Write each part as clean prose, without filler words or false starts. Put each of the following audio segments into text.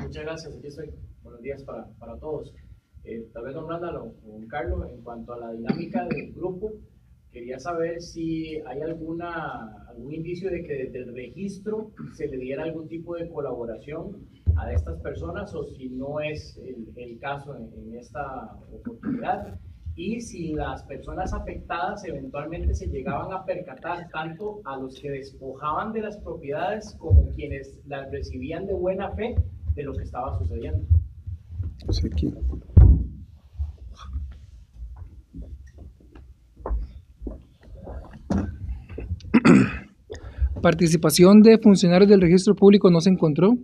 Muchas gracias, aquí estoy. Buenos días para todos. Tal vez don Randall o don Carlos, en cuanto a la dinámica del grupo, quería saber si hay algún indicio de que desde el registro se le diera algún tipo de colaboración a estas personas o si no es el caso en esta oportunidad y si las personas afectadas eventualmente se llegaban a percatar tanto a los que despojaban de las propiedades como quienes las recibían de buena fe de lo que estaba sucediendo. Pues aquí. Participación de funcionarios del registro público no se encontró.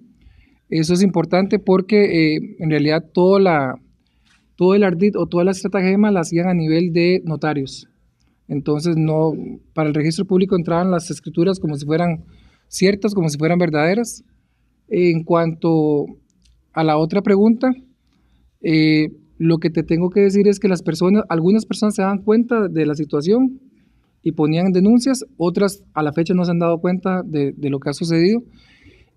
Eso es importante porque en realidad todo el ardid o toda la estratagema la hacían a nivel de notarios. Entonces, no, para el registro público entraban las escrituras como si fueran ciertas, como si fueran verdaderas. En cuanto a la otra pregunta, lo que te tengo que decir es que algunas personas se dan cuenta de la situación y ponían denuncias, otras a la fecha no se han dado cuenta de lo que ha sucedido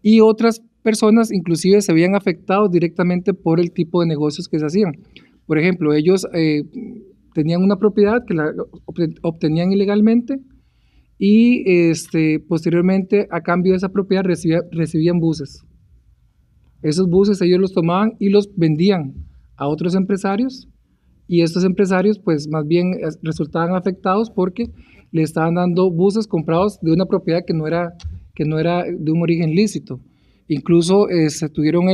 y otras personas inclusive se habían afectado directamente por el tipo de negocios que se hacían. Por ejemplo, ellos tenían una propiedad que la obtenían ilegalmente y posteriormente a cambio de esa propiedad recibían buses. Esos buses ellos los tomaban y los vendían a otros empresarios y estos empresarios pues más bien resultaban afectados porque le estaban dando buses comprados de una propiedad que no era de un origen lícito. Incluso se tuvieron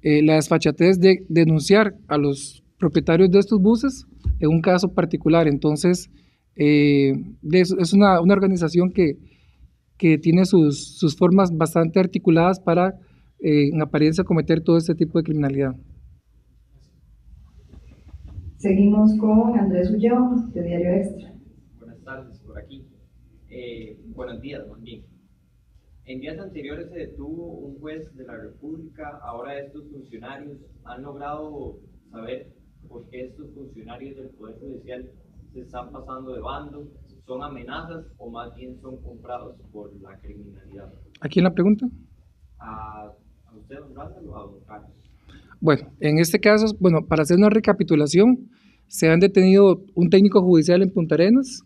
la desfachatez de denunciar a los propietarios de estos buses en un caso particular. Entonces, es una organización que tiene sus formas bastante articuladas para, en apariencia, cometer todo este tipo de criminalidad. Seguimos con Andrés Ulloa, de Diario Extra. Buenas tardes, por aquí. Buenos días, más bien. En días anteriores se detuvo un juez de la República. Ahora estos funcionarios han logrado saber por qué estos funcionarios del Poder Judicial se están pasando de bando. ¿Son amenazas o más bien son comprados por la criminalidad? ¿A quién la pregunta? ¿A usted, don Randall, o a don Carlos? Bueno, en este caso, para hacer una recapitulación, se han detenido un técnico judicial en Punta Arenas,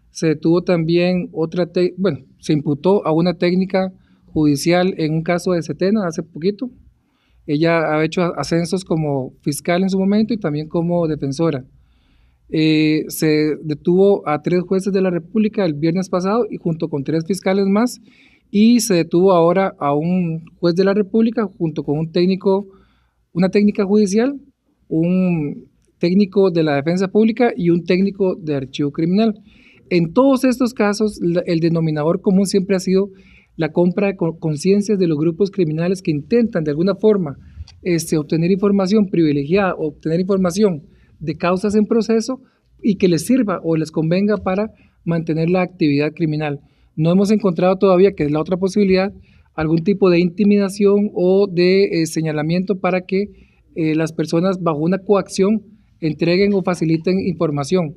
se detuvo también se imputó a una técnica judicial en un caso de Setena hace poquito. Ella ha hecho ascensos como fiscal en su momento y también como defensora. Se detuvo a 3 jueces de la República el viernes pasado y junto con 3 fiscales más, y se detuvo ahora a un juez de la República junto con una técnica judicial, un técnico de la defensa pública y un técnico de archivo criminal. En todos estos casos, el denominador común siempre ha sido la compra de conciencias de los grupos criminales que intentan de alguna forma obtener información privilegiada, obtener información de causas en proceso y que les sirva o les convenga para mantener la actividad criminal. No hemos encontrado todavía, que es la otra posibilidad, algún tipo de intimidación o de señalamiento para que las personas bajo una coacción entreguen o faciliten información.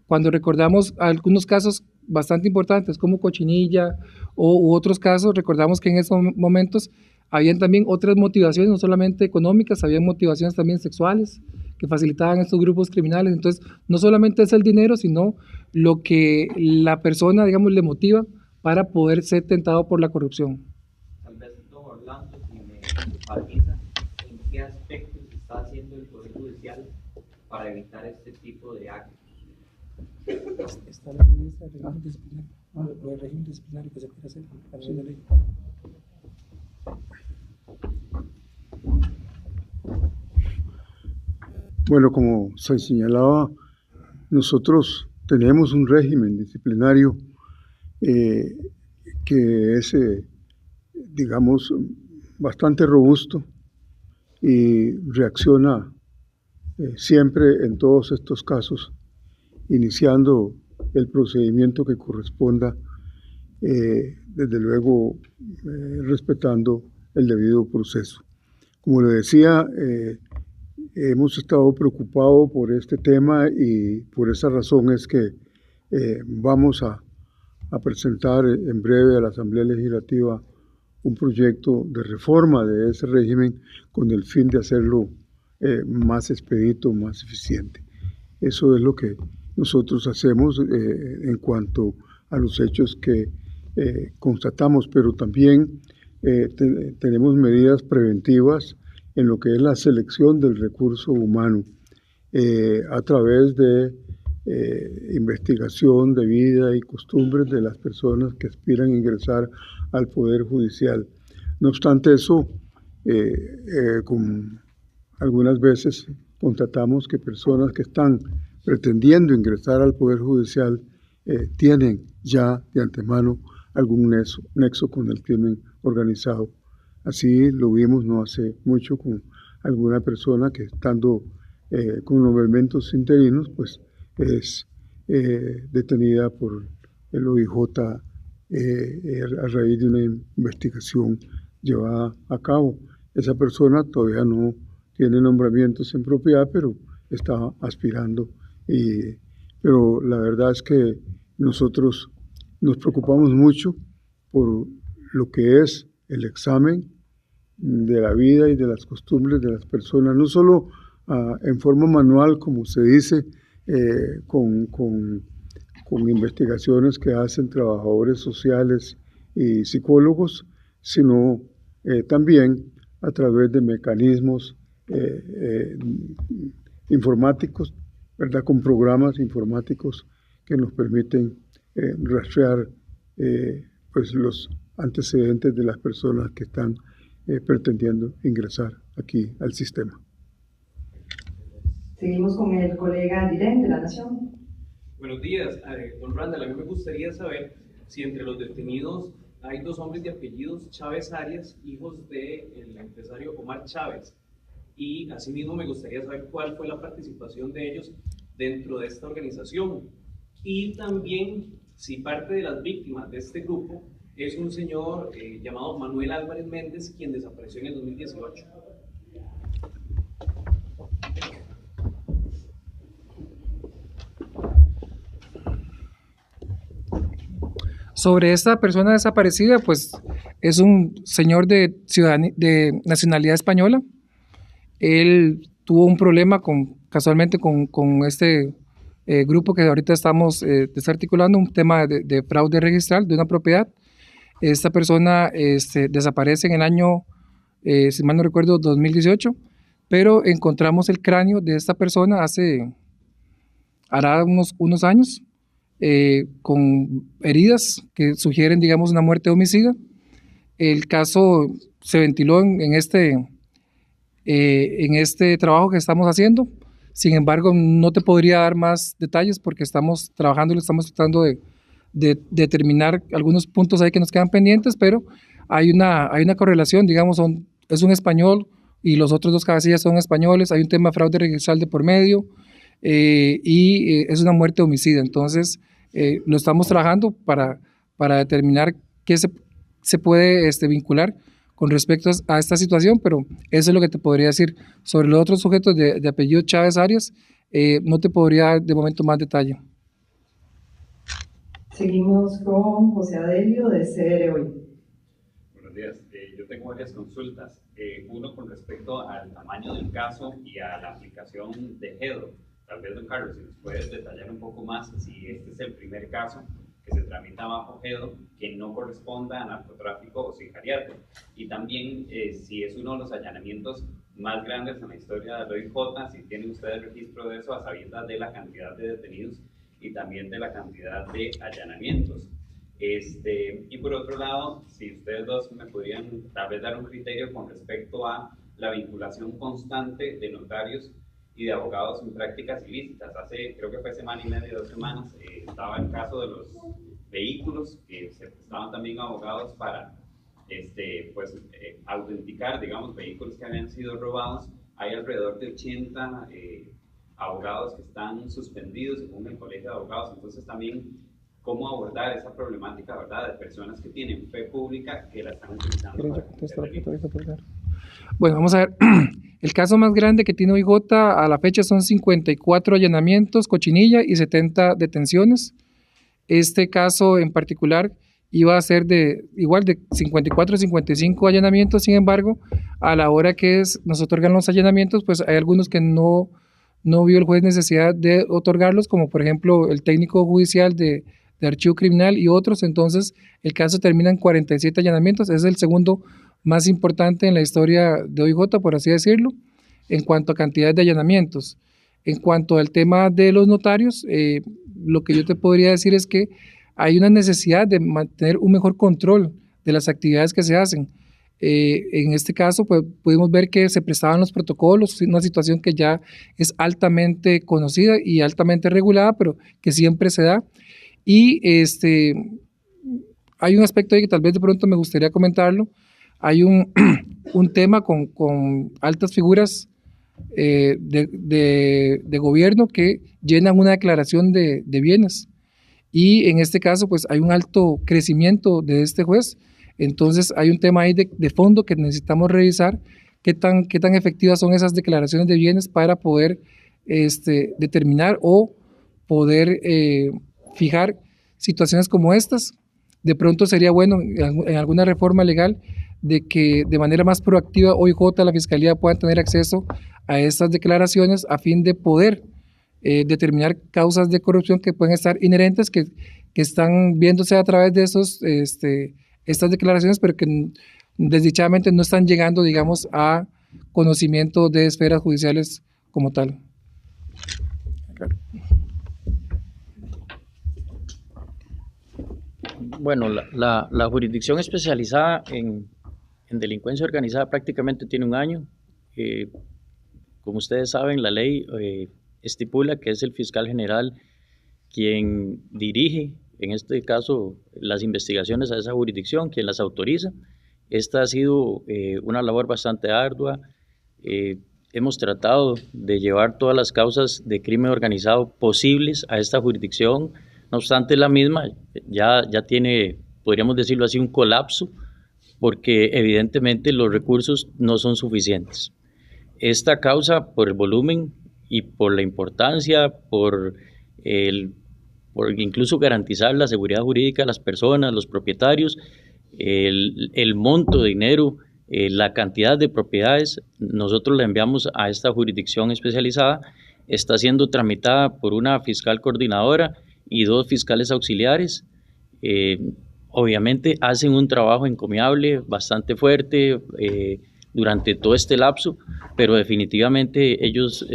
Cuando recordamos algunos casos bastante importantes como Cochinilla u otros casos, recordamos que en esos momentos habían también otras motivaciones, no solamente económicas, habían motivaciones también sexuales que facilitaban estos grupos criminales. Entonces, no solamente es el dinero, sino lo que la persona, digamos, le motiva para poder ser tentado por la corrupción. Tal vez, don Orlando, si me enfatiza en qué aspectos está haciendo el Poder Judicial para evitar este tipo de actos. Está la ministra del régimen disciplinario que se puede hacer a nivel de ley. Bueno, como se señalaba, nosotros tenemos un régimen disciplinario que es, digamos, bastante robusto y reacciona siempre en todos estos casos, iniciando el procedimiento que corresponda, desde luego respetando el debido proceso. Como le decía, hemos estado preocupados por este tema y por esa razón es que vamos a presentar en breve a la Asamblea Legislativa un proyecto de reforma de ese régimen con el fin de hacerlo más expedito, más eficiente. Eso es lo que nosotros hacemos en cuanto a los hechos que constatamos, pero también tenemos medidas preventivas en lo que es la selección del recurso humano a través de investigación de vida y costumbres de las personas que aspiran a ingresar al Poder Judicial. No obstante eso, algunas veces constatamos que personas que están pretendiendo ingresar al Poder Judicial tienen ya de antemano algún nexo con el crimen organizado. Así lo vimos no hace mucho con alguna persona que estando con nombramientos interinos, pues es detenida por el OIJ a raíz de una investigación llevada a cabo. Esa persona todavía no tiene nombramientos en propiedad, pero está aspirando. Pero la verdad es que nosotros nos preocupamos mucho por lo que es el examen de la vida y de las costumbres de las personas, no solo en forma manual, como se dice, con investigaciones que hacen trabajadores sociales y psicólogos, sino también a través de mecanismos informáticos, ¿verdad? Con programas informáticos que nos permiten rastrear pues los antecedentes de las personas que están pretendiendo ingresar aquí al sistema. Seguimos con el colega Diren de La Nación. Buenos días, don Randall. A mí me gustaría saber si entre los detenidos hay 2 hombres de apellidos Chávez Arias, hijos del empresario Omar Chávez. Y asimismo me gustaría saber cuál fue la participación de ellos dentro de esta organización. Y también si parte de las víctimas de este grupo es un señor llamado Manuel Álvarez Méndez, quien desapareció en el 2018. Sobre esta persona desaparecida, pues es un señor de nacionalidad española. Él tuvo un problema casualmente con este grupo que ahorita estamos desarticulando, un tema de fraude registral de una propiedad. Esta persona desaparece en el año, si mal no recuerdo, 2018, pero encontramos el cráneo de esta persona hará unos años, con heridas que sugieren, digamos, una muerte homicida. El caso se ventiló en este trabajo que estamos haciendo. Sin embargo, no te podría dar más detalles porque estamos trabajando y lo estamos tratando de determinar algunos puntos ahí que nos quedan pendientes, pero hay una correlación, digamos, es un español y los otros 2 cabecillas son españoles, hay un tema de fraude registral de por medio, y es una muerte homicida. Entonces lo estamos trabajando para determinar qué se puede vincular con respecto a esta situación, pero eso es lo que te podría decir. Sobre los otros sujetos de apellido Chávez Arias, no te podría dar de momento más detalle. Seguimos con José Adelio de CR Hoy. Buenos días. Yo tengo varias consultas. Uno con respecto al tamaño del caso y a la aplicación de GEDO. Tal vez, don Carlos, si nos puedes detallar un poco más si este es el primer caso que se tramita bajo GEDO que no corresponda a narcotráfico o sicariato. Y también si es uno de los allanamientos más grandes en la historia de OIJ, si tienen ustedes registro de eso a sabiendas de la cantidad de detenidos y también de la cantidad de allanamientos. Y por otro lado, si ustedes dos me podrían tal vez dar un criterio con respecto a la vinculación constante de notarios y de abogados en prácticas ilícitas. Hace, creo que fue semana y media, 2 semanas, estaba el caso de los vehículos, que se prestaban también abogados para autenticar, digamos, vehículos que habían sido robados. Hay alrededor de 80 abogados que están suspendidos según el Colegio de Abogados. Entonces también cómo abordar esa problemática, ¿verdad?, de personas que tienen fe pública que la están utilizando. Bueno, vamos a ver. El caso más grande que tiene OIJ a la fecha son 54 allanamientos, cochinilla y 70 detenciones. Este caso en particular iba a ser igual de 54 a 55 allanamientos. Sin embargo, a la hora que nos otorgan los allanamientos, pues hay algunos que no vio el juez necesidad de otorgarlos, como por ejemplo el técnico judicial de archivo criminal y otros. Entonces el caso termina en 47 allanamientos. Es el segundo más importante en la historia de OIJ, por así decirlo, en cuanto a cantidad de allanamientos. En cuanto al tema de los notarios, lo que yo te podría decir es que hay una necesidad de mantener un mejor control de las actividades que se hacen. En este caso, pues, pudimos ver que se prestaban los protocolos, una situación que ya es altamente conocida y altamente regulada, pero que siempre se da. Y hay un aspecto ahí que tal vez de pronto me gustaría comentarlo. Hay un tema con altas figuras de gobierno que llenan una declaración de bienes. Y en este caso, pues hay un alto crecimiento de este juez. Entonces hay un tema ahí de fondo que necesitamos revisar, qué tan efectivas son esas declaraciones de bienes para poder determinar o poder fijar situaciones como estas. De pronto sería bueno en alguna reforma legal de que de manera más proactiva OIJ, la Fiscalía, puedan tener acceso a estas declaraciones a fin de poder determinar causas de corrupción que pueden estar inherentes, que están viéndose a través de estas declaraciones, pero que desdichadamente no están llegando, digamos, a conocimiento de esferas judiciales como tal. Bueno, la jurisdicción especializada en delincuencia organizada prácticamente tiene un año. Como ustedes saben, la ley estipula que es el fiscal general quien dirige, en este caso, las investigaciones a esa jurisdicción, quien las autoriza. Esta ha sido una labor bastante ardua. Hemos tratado de llevar todas las causas de crimen organizado posibles a esta jurisdicción. No obstante, la misma ya tiene, podríamos decirlo así, un colapso, porque evidentemente los recursos no son suficientes. Esta causa, por el volumen y por la importancia, por incluso garantizar la seguridad jurídica de las personas, los propietarios, el monto de dinero, la cantidad de propiedades, nosotros la enviamos a esta jurisdicción especializada. Está siendo tramitada por una fiscal coordinadora y 2 fiscales auxiliares. Obviamente hacen un trabajo encomiable, bastante fuerte durante todo este lapso, pero definitivamente ellos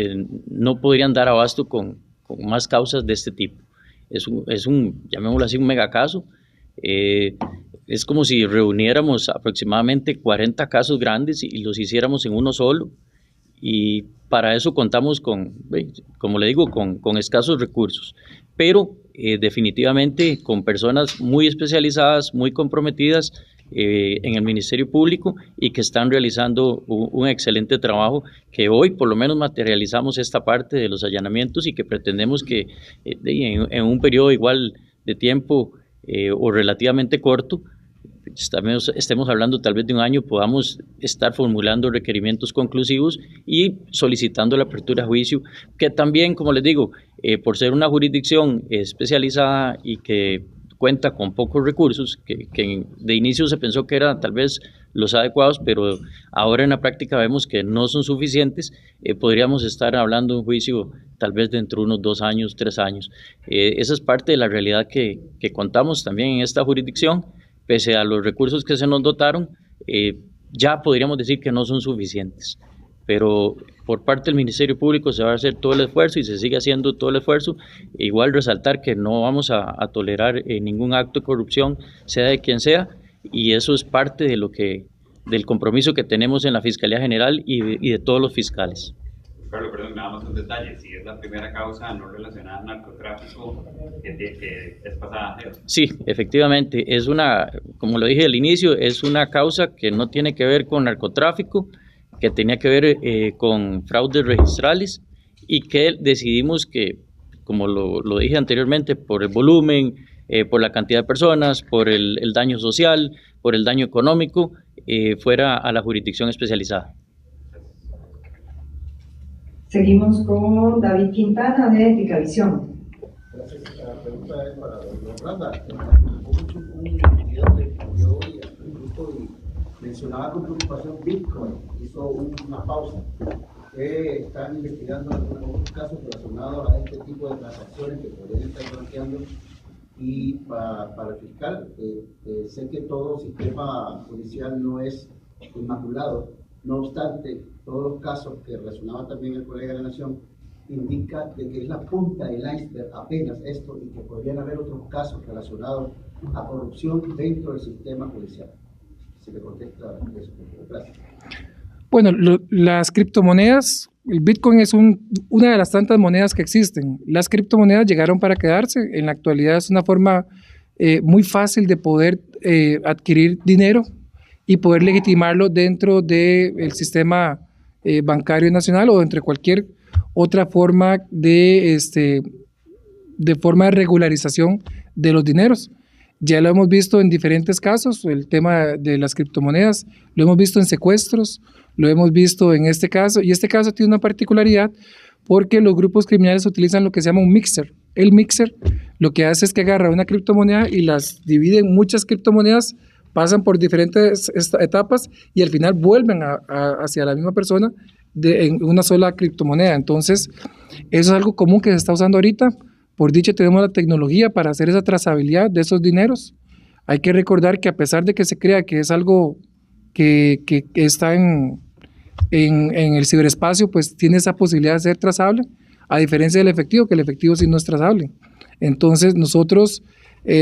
no podrían dar abasto con más causas de este tipo. Es un, llamémoslo así, un megacaso. Es como si reuniéramos aproximadamente 40 casos grandes y los hiciéramos en uno solo, y para eso contamos con, como le digo, con escasos recursos, pero definitivamente con personas muy especializadas, muy comprometidas en el Ministerio Público, y que están realizando un excelente trabajo, que hoy por lo menos materializamos esta parte de los allanamientos, y que pretendemos que en un periodo igual de tiempo o relativamente corto, estemos hablando tal vez de un año, podamos estar formulando requerimientos conclusivos y solicitando la apertura a juicio, que también, como les digo, por ser una jurisdicción especializada y que cuenta con pocos recursos, que de inicio se pensó que eran tal vez los adecuados, pero ahora en la práctica vemos que no son suficientes. Podríamos estar hablando de un juicio tal vez dentro de unos 2 años, 3 años. Esa es parte de la realidad que contamos también en esta jurisdicción. Pese a los recursos que se nos dotaron, ya podríamos decir que no son suficientes. Pero por parte del Ministerio Público se va a hacer todo el esfuerzo y se sigue haciendo todo el esfuerzo. Igual resaltar que no vamos a tolerar ningún acto de corrupción, sea de quien sea, y eso es parte de del compromiso que tenemos en la Fiscalía General y de todos los fiscales. Carlos, perdón, nada más un detalle. Si es la primera causa no relacionada al narcotráfico que es pasada a JEDO. Sí, efectivamente, como lo dije al inicio, es una causa que no tiene que ver con narcotráfico, que tenía que ver con fraudes registrales, y que decidimos que, como lo dije anteriormente, por el volumen, por la cantidad de personas, por el daño social, por el daño económico, fuera a la jurisdicción especializada. Seguimos con David Quintana de Ticavisión. La pregunta es para don Randa. mucho un video que yo oía un grupo y mencionaba con preocupación Bitcoin, hizo una pausa. Están investigando algunos casos relacionados a este tipo de transacciones que podrían estar planteando. Y para el fiscal, sé que todo sistema judicial no es inmaculado, no obstante, todos los casos que resonaba también el colega de la Nación indica de que es la punta del iceberg apenas esto y que podrían haber otros casos relacionados a corrupción dentro del sistema judicial. Si me contesta eso, gracias. Bueno, las criptomonedas, el Bitcoin es una de las tantas monedas que existen. Las criptomonedas llegaron para quedarse. En la actualidad es una forma muy fácil de poder adquirir dinero y poder legitimarlo dentro del sistema bancario nacional o entre cualquier otra forma de forma de regularización de los dineros. Ya lo hemos visto en diferentes casos, el tema de las criptomonedas, lo hemos visto en secuestros, lo hemos visto en este caso, y este caso tiene una particularidad porque los grupos criminales utilizan lo que se llama un mixer. El mixer lo que hace es que agarra una criptomoneda y las divide en muchas criptomonedas, pasan por diferentes etapas y al final vuelven hacia la misma persona en una sola criptomoneda. Entonces, eso es algo común que se está usando ahorita. Por dicho, tenemos la tecnología para hacer esa trazabilidad de esos dineros. Hay que recordar que a pesar de que se crea que es algo que está en el ciberespacio, pues tiene esa posibilidad de ser trazable, a diferencia del efectivo, que el efectivo sí no es trazable. Entonces, nosotros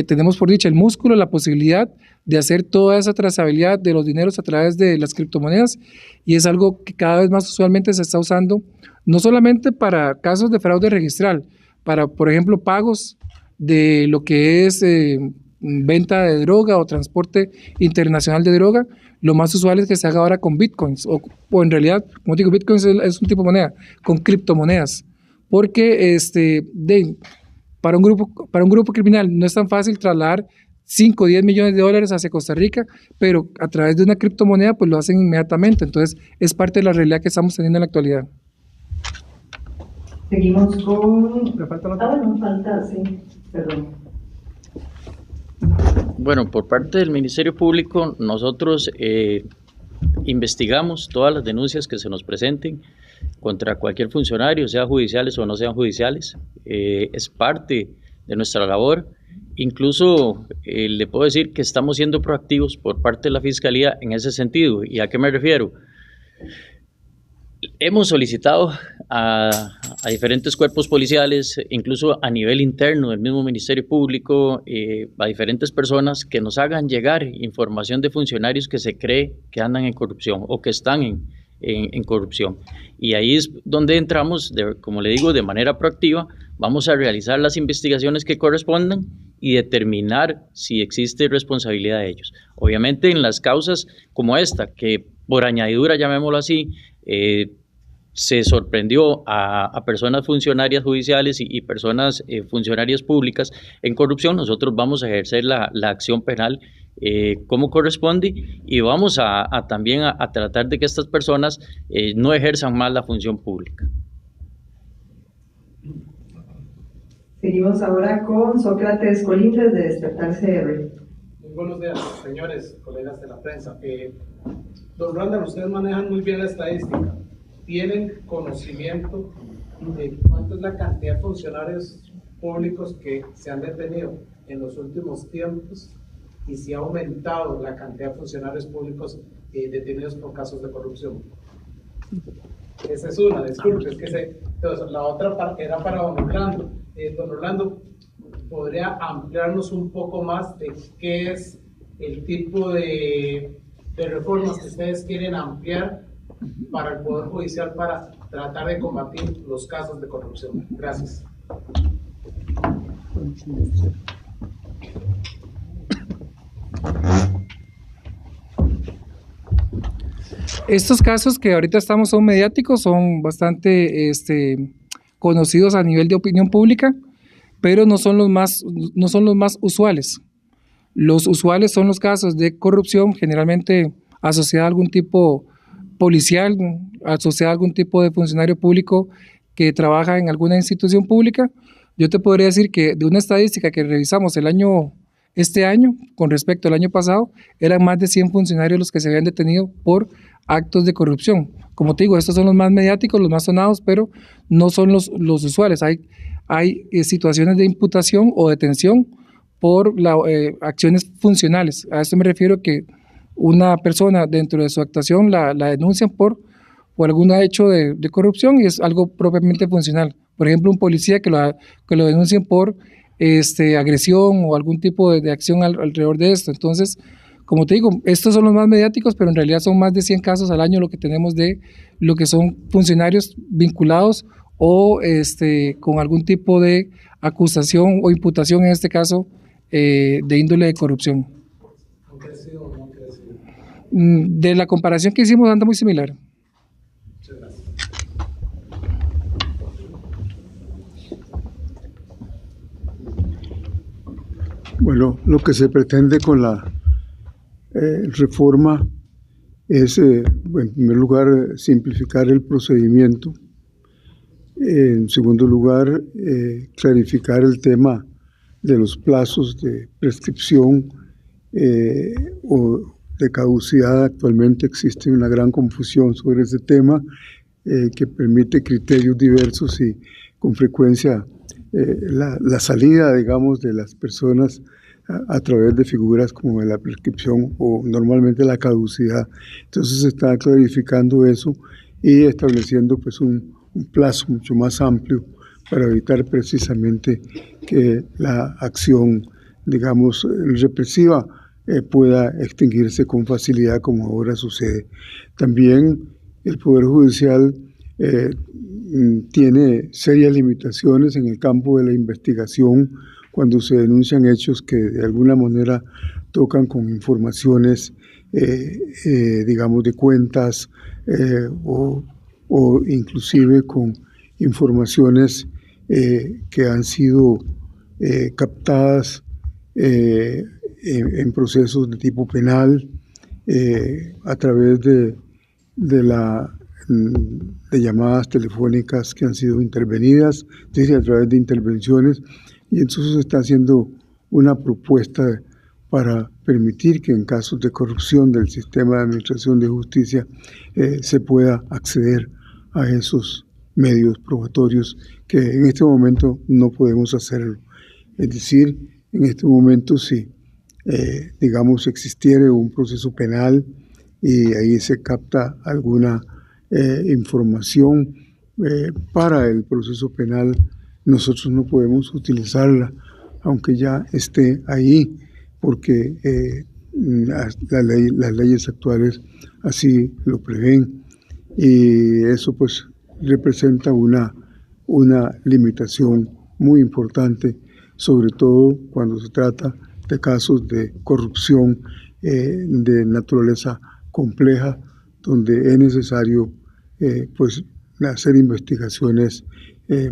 tenemos, por dicho, el músculo, la posibilidad de hacer toda esa trazabilidad de los dineros a través de las criptomonedas, y es algo que cada vez más usualmente se está usando, no solamente para casos de fraude registral, para, por ejemplo, pagos de lo que es venta de droga o transporte internacional de droga. Lo más usual es que se haga ahora con bitcoins, o en realidad, como digo, bitcoins es un tipo de moneda, con criptomonedas, porque para un grupo criminal no es tan fácil trasladar 5 o 10 millones de dólares hacia Costa Rica, pero a través de una criptomoneda pues lo hacen inmediatamente. Entonces es parte de la realidad que estamos teniendo en la actualidad. Seguimos con... ¿Me falta la otra? no falta, sí, perdón. Bueno, por parte del Ministerio Público, nosotros investigamos todas las denuncias que se nos presenten contra cualquier funcionario, sea judiciales o no sean judiciales. Es parte de nuestra labor. Incluso le puedo decir que estamos siendo proactivos por parte de la Fiscalía en ese sentido. ¿Y a qué me refiero? Hemos solicitado a diferentes cuerpos policiales, incluso a nivel interno del mismo Ministerio Público, a diferentes personas que nos hagan llegar información de funcionarios que se cree que andan en corrupción o que están en corrupción. Y ahí es donde entramos, como le digo, de manera proactiva. Vamos a realizar las investigaciones que correspondan y determinar si existe responsabilidad de ellos. Obviamente en las causas como esta, que por añadidura, llamémoslo así, se sorprendió a personas funcionarias judiciales y personas funcionarias públicas en corrupción, nosotros vamos a ejercer la acción penal como corresponde, y vamos también a tratar de que estas personas no ejerzan más la función pública. Seguimos ahora con Sócrates Colindres de Despertar CR. Muy buenos días, señores, colegas de la prensa. Don Randall, ustedes manejan muy bien la estadística. ¿Tienen conocimiento de cuánto es la cantidad de funcionarios públicos que se han detenido en los últimos tiempos y si ha aumentado la cantidad de funcionarios públicos detenidos por casos de corrupción? Esa es una, disculpe, entonces, la otra era para don Orlando. Don Orlando, ¿podría ampliarnos un poco más de qué es el tipo de reformas que ustedes quieren ampliar para el Poder Judicial para tratar de combatir los casos de corrupción? Gracias. Estos casos que ahorita son mediáticos, son bastante conocidos a nivel de opinión pública, pero no son los más usuales. Los usuales son los casos de corrupción, generalmente asociada a algún tipo policial, asociada a algún tipo de funcionario público que trabaja en alguna institución pública. Yo te podría decir que de una estadística que revisamos el año Este año, con respecto al año pasado, eran más de 100 funcionarios los que se habían detenido por actos de corrupción. Como te digo, estos son los más mediáticos, los más sonados, pero no son los usuales. Hay situaciones de imputación o detención por acciones funcionales. A esto me refiero que una persona dentro de su actuación la denuncian por algún hecho de corrupción y es algo propiamente funcional. Por ejemplo, un policía que lo denuncien por agresión o algún tipo de acción alrededor de esto. Entonces, como te digo, estos son los más mediáticos, pero en realidad son más de 100 casos al año lo que tenemos de lo que son funcionarios vinculados o con algún tipo de acusación o imputación, en este caso, de índole de corrupción. ¿Han crecido o no han crecido? De la comparación que hicimos anda muy similar. Muchas gracias. Bueno, lo que se pretende con la reforma es, en primer lugar, simplificar el procedimiento. En segundo lugar, clarificar el tema de los plazos de prescripción o de caducidad. Actualmente existe una gran confusión sobre ese tema que permite criterios diversos y con frecuencia la salida, digamos, de las personas a través de figuras como la prescripción o normalmente la caducidad. Entonces se está clarificando eso y estableciendo pues un plazo mucho más amplio para evitar precisamente que la acción, digamos, represiva pueda extinguirse con facilidad como ahora sucede. También el Poder Judicial tiene serias limitaciones en el campo de la investigación cuando se denuncian hechos que de alguna manera tocan con informaciones, digamos, de cuentas o inclusive con informaciones que han sido captadas en procesos de tipo penal a través de llamadas telefónicas que han sido intervenidas, es decir, a través de intervenciones, y entonces se está haciendo una propuesta para permitir que en casos de corrupción del sistema de administración de justicia se pueda acceder a esos medios probatorios que en este momento no podemos hacerlo. Es decir, en este momento si, digamos, existiera un proceso penal y ahí se capta alguna información para el proceso penal, nosotros no podemos utilizarla, aunque ya esté ahí, porque las leyes actuales así lo prevén, y eso pues representa una limitación muy importante, sobre todo cuando se trata de casos de corrupción de naturaleza compleja, donde es necesario pues hacer investigaciones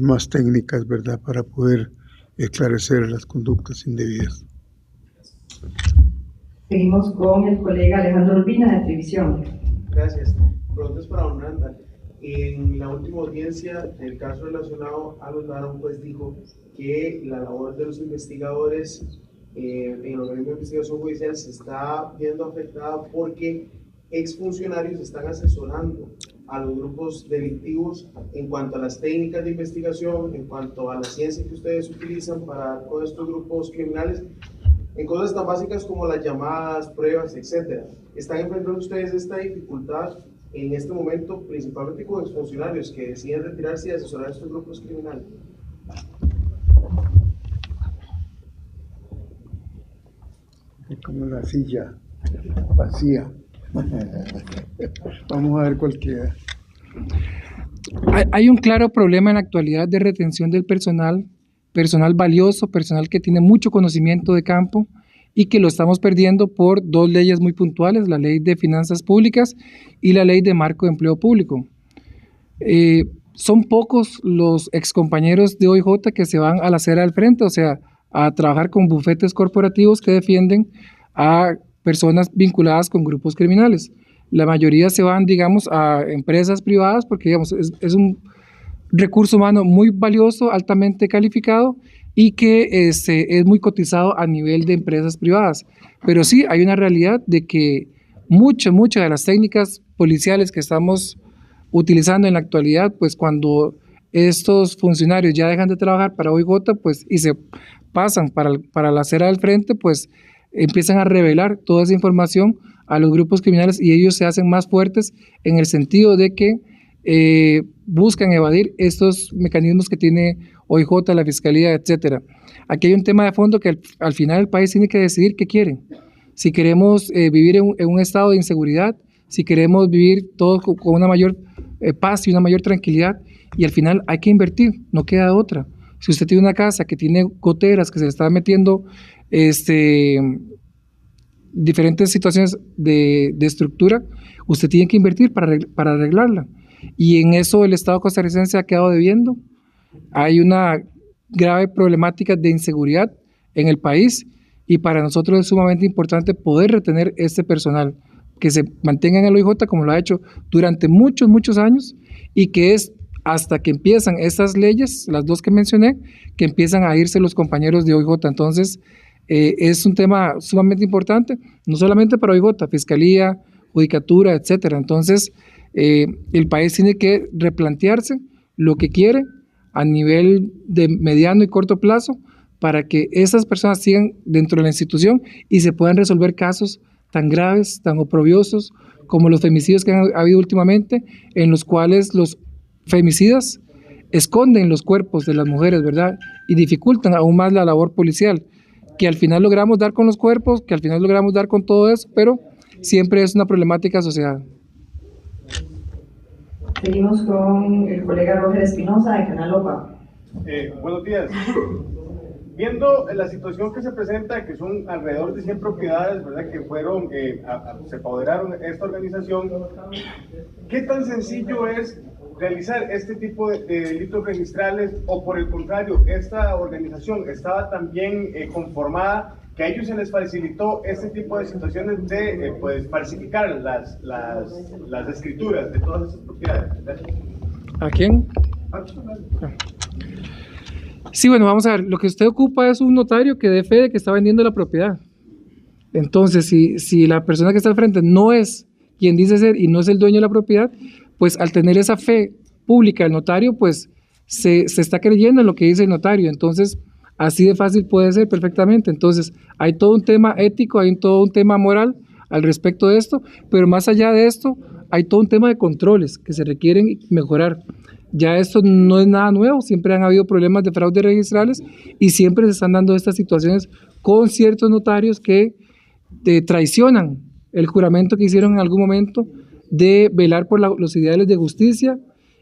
más técnicas, ¿verdad?, para poder esclarecer las conductas indebidas. Seguimos con el colega Alejandro Urbina de Trivisión. Gracias. Preguntas para don Randall. En la última audiencia del caso relacionado a los Lara, un juez dijo que la labor de los investigadores en el organismo de investigación judicial se está viendo afectada porque exfuncionarios están asesorando a los grupos delictivos en cuanto a las técnicas de investigación, en cuanto a la ciencia que ustedes utilizan para con estos grupos criminales, en cosas tan básicas como las llamadas, pruebas, etc. ¿Están enfrentando ustedes esta dificultad en este momento, principalmente con exfuncionarios que deciden retirarse y asesorar a estos grupos criminales? Es como la silla vacía. Vamos a ver cuál queda. Hay un claro problema en la actualidad de retención del personal valioso, personal que tiene mucho conocimiento de campo y que lo estamos perdiendo por dos leyes muy puntuales, la Ley de Finanzas Públicas y la Ley de Marco de Empleo Público. Son pocos los excompañeros de OIJ que se van a la acera del frente, o sea, a trabajar con bufetes corporativos que defienden a personas vinculadas con grupos criminales. La mayoría se van, digamos, a empresas privadas porque, digamos, es un recurso humano muy valioso, altamente calificado, y que es muy cotizado a nivel de empresas privadas. Pero sí, hay una realidad de que muchas de las técnicas policiales que estamos utilizando en la actualidad, pues cuando estos funcionarios ya dejan de trabajar para OIJ, pues, y se pasan para la acera del frente, pues empiezan a revelar toda esa información a los grupos criminales y ellos se hacen más fuertes en el sentido de que buscan evadir estos mecanismos que tiene OIJ, la Fiscalía, etcétera. Aquí hay un tema de fondo que al final el país tiene que decidir qué quiere. Si queremos vivir en un estado de inseguridad, si queremos vivir todos con una mayor paz y una mayor tranquilidad, y al final hay que invertir, no queda otra. Si usted tiene una casa que tiene goteras, que se le está metiendo diferentes situaciones de estructura, usted tiene que invertir para arreglarla. Y en eso el Estado costarricense ha quedado debiendo. Hay una grave problemática de inseguridad en el país y para nosotros es sumamente importante poder retener este personal, que se mantenga en el OIJ como lo ha hecho durante muchos años y que es hasta que empiezan estas leyes, las dos que mencioné, que empiezan a irse los compañeros de OIJ. Entonces, es un tema sumamente importante, no solamente para OIJ, Fiscalía, Judicatura, etcétera. Entonces, el país tiene que replantearse lo que quiere a nivel de mediano y corto plazo para que esas personas sigan dentro de la institución y se puedan resolver casos tan graves, tan oprobiosos como los femicidios que han habido últimamente, en los cuales los femicidas esconden los cuerpos de las mujeres, ¿verdad? Y dificultan aún más la labor policial, que al final logramos dar con los cuerpos, que al final logramos dar con todo eso, pero siempre es una problemática asociada. Seguimos con el colega Roger Espinosa de Canal OPA. Buenos días. Viendo la situación que se presenta, que son alrededor de 100 propiedades, ¿verdad?, que fueron, se apoderaron esta organización, ¿qué tan sencillo es realizar este tipo de delitos registrales o por el contrario, esta organización estaba también conformada que a ellos se les facilitó este tipo de situaciones de pues, falsificar las escrituras de todas esas propiedades? ¿A quién? Sí, bueno, vamos a ver, lo que usted ocupa es un notario que dé fe de que está vendiendo la propiedad. Entonces, si la persona que está al frente no es quien dice ser y no es el dueño de la propiedad, pues al tener esa fe pública el notario, pues se está creyendo en lo que dice el notario. Entonces, así de fácil puede ser perfectamente. Entonces, hay todo un tema ético, hay todo un tema moral al respecto de esto, pero más allá de esto, hay todo un tema de controles que se requieren mejorar. Ya esto no es nada nuevo, siempre han habido problemas de fraude registrales y siempre se están dando estas situaciones con ciertos notarios que traicionan el juramento que hicieron en algún momento de velar por los ideales de justicia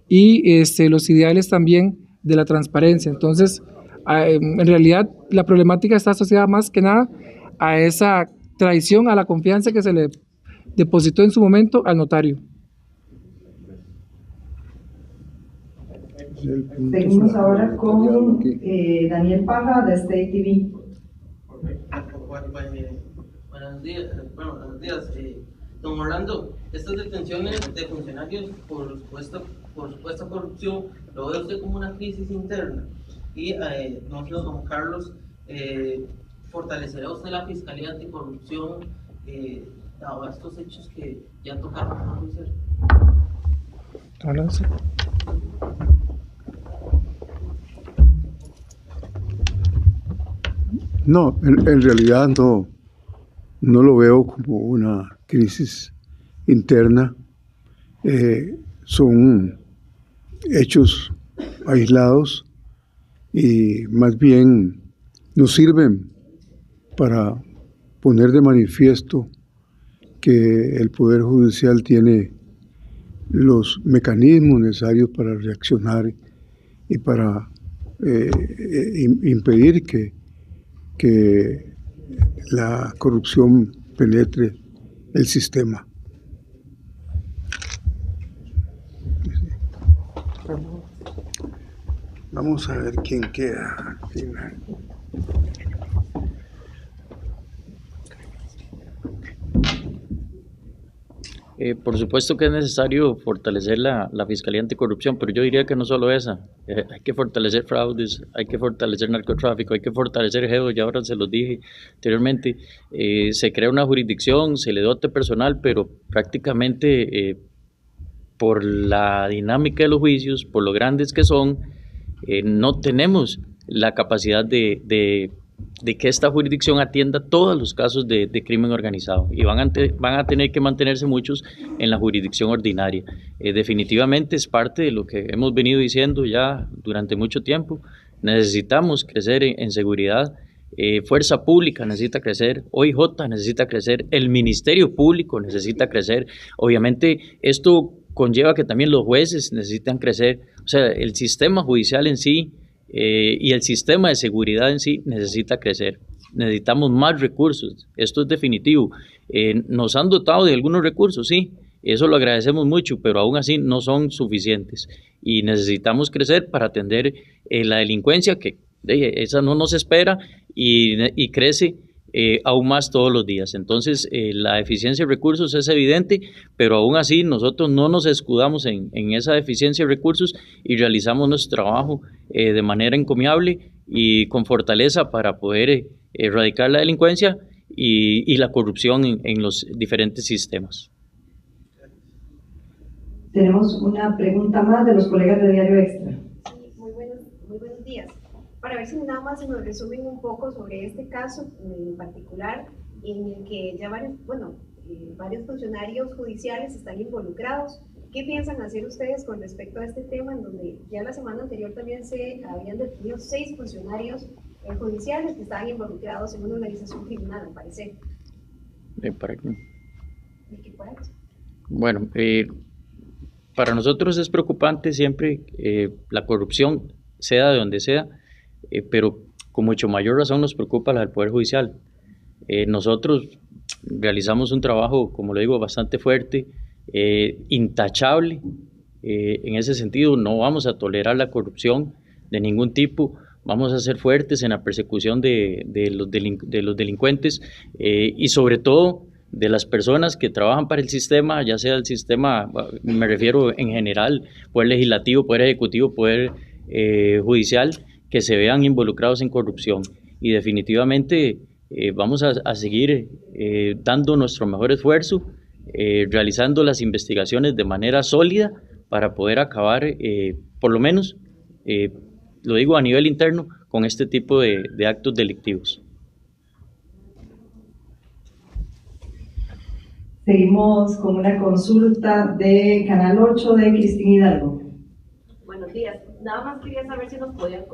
y los ideales también de la transparencia. Entonces, en realidad, la problemática está asociada más que nada a esa traición a la confianza que se le depositó en su momento al notario. Seguimos ahora con Daniel Paja de State TV. Buenos días. Don Orlando, estas detenciones de funcionarios por supuesta corrupción, ¿lo ve usted como una crisis interna? Y, no sé, don Carlos, ¿fortalecerá usted la Fiscalía Anticorrupción dado estos hechos que ya tocaron conocer? No, en realidad no lo veo como una crisis interna. Son hechos aislados y más bien nos sirven para poner de manifiesto que el Poder Judicial tiene los mecanismos necesarios para reaccionar y para impedir que la corrupción penetre el sistema. Vamos a ver quién queda al final. Por supuesto que es necesario fortalecer la Fiscalía Anticorrupción, pero yo diría que no solo esa. Hay que fortalecer fraudes, hay que fortalecer narcotráfico, hay que fortalecer GEDO, ya ahora se los dije anteriormente. Se crea una jurisdicción, se le dota personal, pero prácticamente por la dinámica de los juicios, por lo grandes que son, no tenemos la capacidad de que esta jurisdicción atienda todos los casos de crimen organizado, y van a tener que mantenerse muchos en la jurisdicción ordinaria. Definitivamente es parte de lo que hemos venido diciendo ya durante mucho tiempo. Necesitamos crecer en seguridad, Fuerza Pública necesita crecer, OIJ necesita crecer, el Ministerio Público necesita crecer. Obviamente esto conlleva que también los jueces necesitan crecer, o sea, el sistema judicial en sí y el sistema de seguridad en sí necesita crecer. Necesitamos más recursos, esto es definitivo. Nos han dotado de algunos recursos, sí, eso lo agradecemos mucho, pero aún así no son suficientes y necesitamos crecer para atender la delincuencia, que esa no nos espera y crece aún más todos los días. Entonces la deficiencia de recursos es evidente, pero aún así nosotros no nos escudamos en esa deficiencia de recursos y realizamos nuestro trabajo de manera encomiable y con fortaleza para poder erradicar la delincuencia y la corrupción en los diferentes sistemas. Tenemos una pregunta más de los colegas de Diario Extra. Sí, muy buenos días. Para ver si nada más se nos resumen un poco sobre este caso en particular, en el que ya varios funcionarios judiciales están involucrados. ¿Qué piensan hacer ustedes con respecto a este tema, en donde ya la semana anterior también se habían detenido 6 funcionarios judiciales que estaban involucrados en una organización criminal, al parecer? Bueno, para nosotros es preocupante siempre la corrupción, sea de donde sea, pero con mucho mayor razón nos preocupa la del Poder Judicial. Nosotros realizamos un trabajo, como lo digo, bastante fuerte, intachable. En ese sentido, no vamos a tolerar la corrupción de ningún tipo. Vamos a ser fuertes en la persecución de los delincuentes y sobre todo de las personas que trabajan para el sistema, ya sea el sistema, me refiero en general, poder legislativo, poder ejecutivo, poder judicial, que se vean involucrados en corrupción. Y definitivamente vamos a seguir dando nuestro mejor esfuerzo, realizando las investigaciones de manera sólida para poder acabar, por lo menos, lo digo a nivel interno, con este tipo de actos delictivos. Seguimos con una consulta de Canal 8 de Cristina Hidalgo. Buenos días. Nada más quería saber si nos podían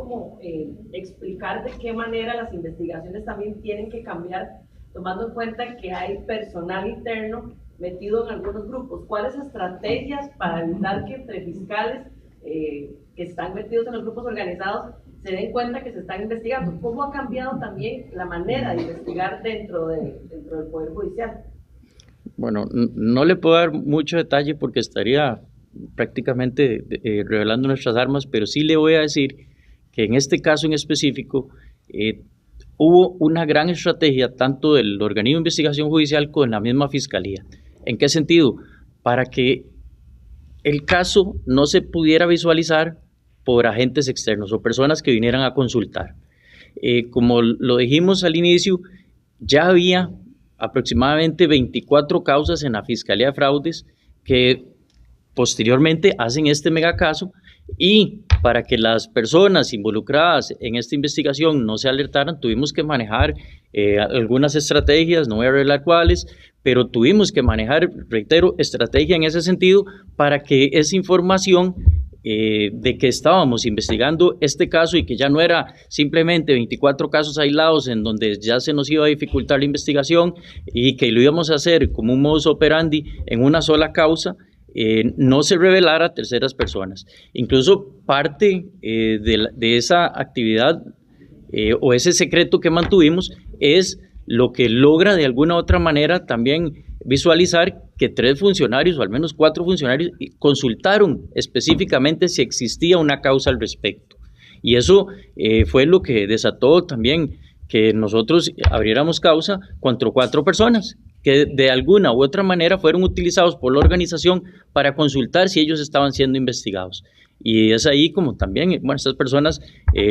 explicar de qué manera las investigaciones también tienen que cambiar, tomando en cuenta que hay personal interno metido en algunos grupos. ¿Cuáles estrategias para evitar que entre fiscales que están metidos en los grupos organizados se den cuenta que se están investigando? ¿Cómo ha cambiado también la manera de investigar dentro del Poder Judicial? Bueno, no le puedo dar mucho detalle porque estaría prácticamente revelando nuestras armas, pero sí le voy a decir que en este caso en específico hubo una gran estrategia tanto del organismo de investigación judicial como en la misma fiscalía. ¿En qué sentido? Para que el caso no se pudiera visualizar por agentes externos o personas que vinieran a consultar. Como lo dijimos al inicio, ya había aproximadamente 24 causas en la Fiscalía de Fraudes que posteriormente hacen este megacaso, y para que las personas involucradas en esta investigación no se alertaran, tuvimos que manejar algunas estrategias, no voy a revelar cuáles, pero tuvimos que manejar, reitero, estrategia en ese sentido para que esa información de que estábamos investigando este caso y que ya no era simplemente 24 casos aislados en donde ya se nos iba a dificultar la investigación y que lo íbamos a hacer como un modus operandi en una sola causa, no se revelara a terceras personas. Incluso parte de esa actividad o ese secreto que mantuvimos es lo que logra de alguna u otra manera también visualizar que 3 funcionarios o al menos 4 funcionarios consultaron específicamente si existía una causa al respecto. Y eso fue lo que desató también que nosotros abriéramos causa contra 4 personas que de alguna u otra manera fueron utilizados por la organización para consultar si ellos estaban siendo investigados. Y es ahí como también, bueno, estas personas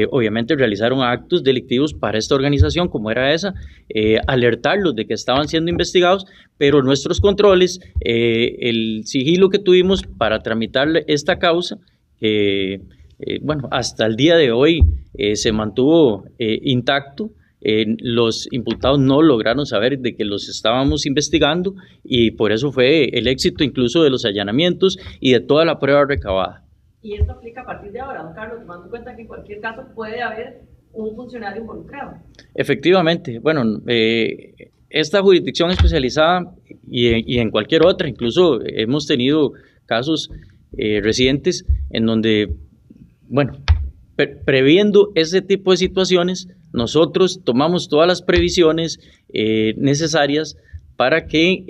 obviamente realizaron actos delictivos para esta organización, como era esa, alertarlos de que estaban siendo investigados, pero nuestros controles, el sigilo que tuvimos para tramitar esta causa, bueno, hasta el día de hoy se mantuvo intacto. Los imputados no lograron saber de que los estábamos investigando y por eso fue el éxito incluso de los allanamientos y de toda la prueba recabada. Y esto aplica a partir de ahora, don Carlos, tomando en cuenta que en cualquier caso puede haber un funcionario involucrado. Efectivamente, bueno, esta jurisdicción especializada y en cualquier otra, incluso hemos tenido casos recientes en donde, bueno, previendo ese tipo de situaciones, nosotros tomamos todas las previsiones necesarias para que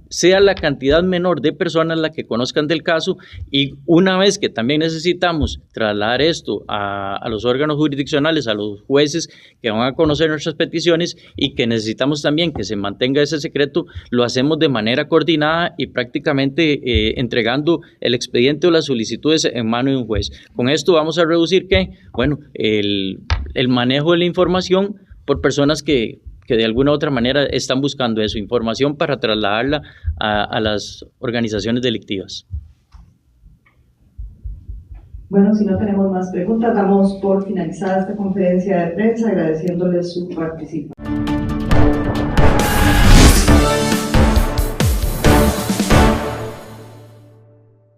sea la cantidad menor de personas la que conozcan del caso, y una vez que también necesitamos trasladar esto a los órganos jurisdiccionales, a los jueces que van a conocer nuestras peticiones y que necesitamos también que se mantenga ese secreto, lo hacemos de manera coordinada y prácticamente entregando el expediente o las solicitudes en mano de un juez. Con esto vamos a reducir bueno, el manejo de la información por personas que de alguna u otra manera están buscando eso, información para trasladarla a las organizaciones delictivas. Bueno, si no tenemos más preguntas, damos por finalizada esta conferencia de prensa agradeciéndoles su participación.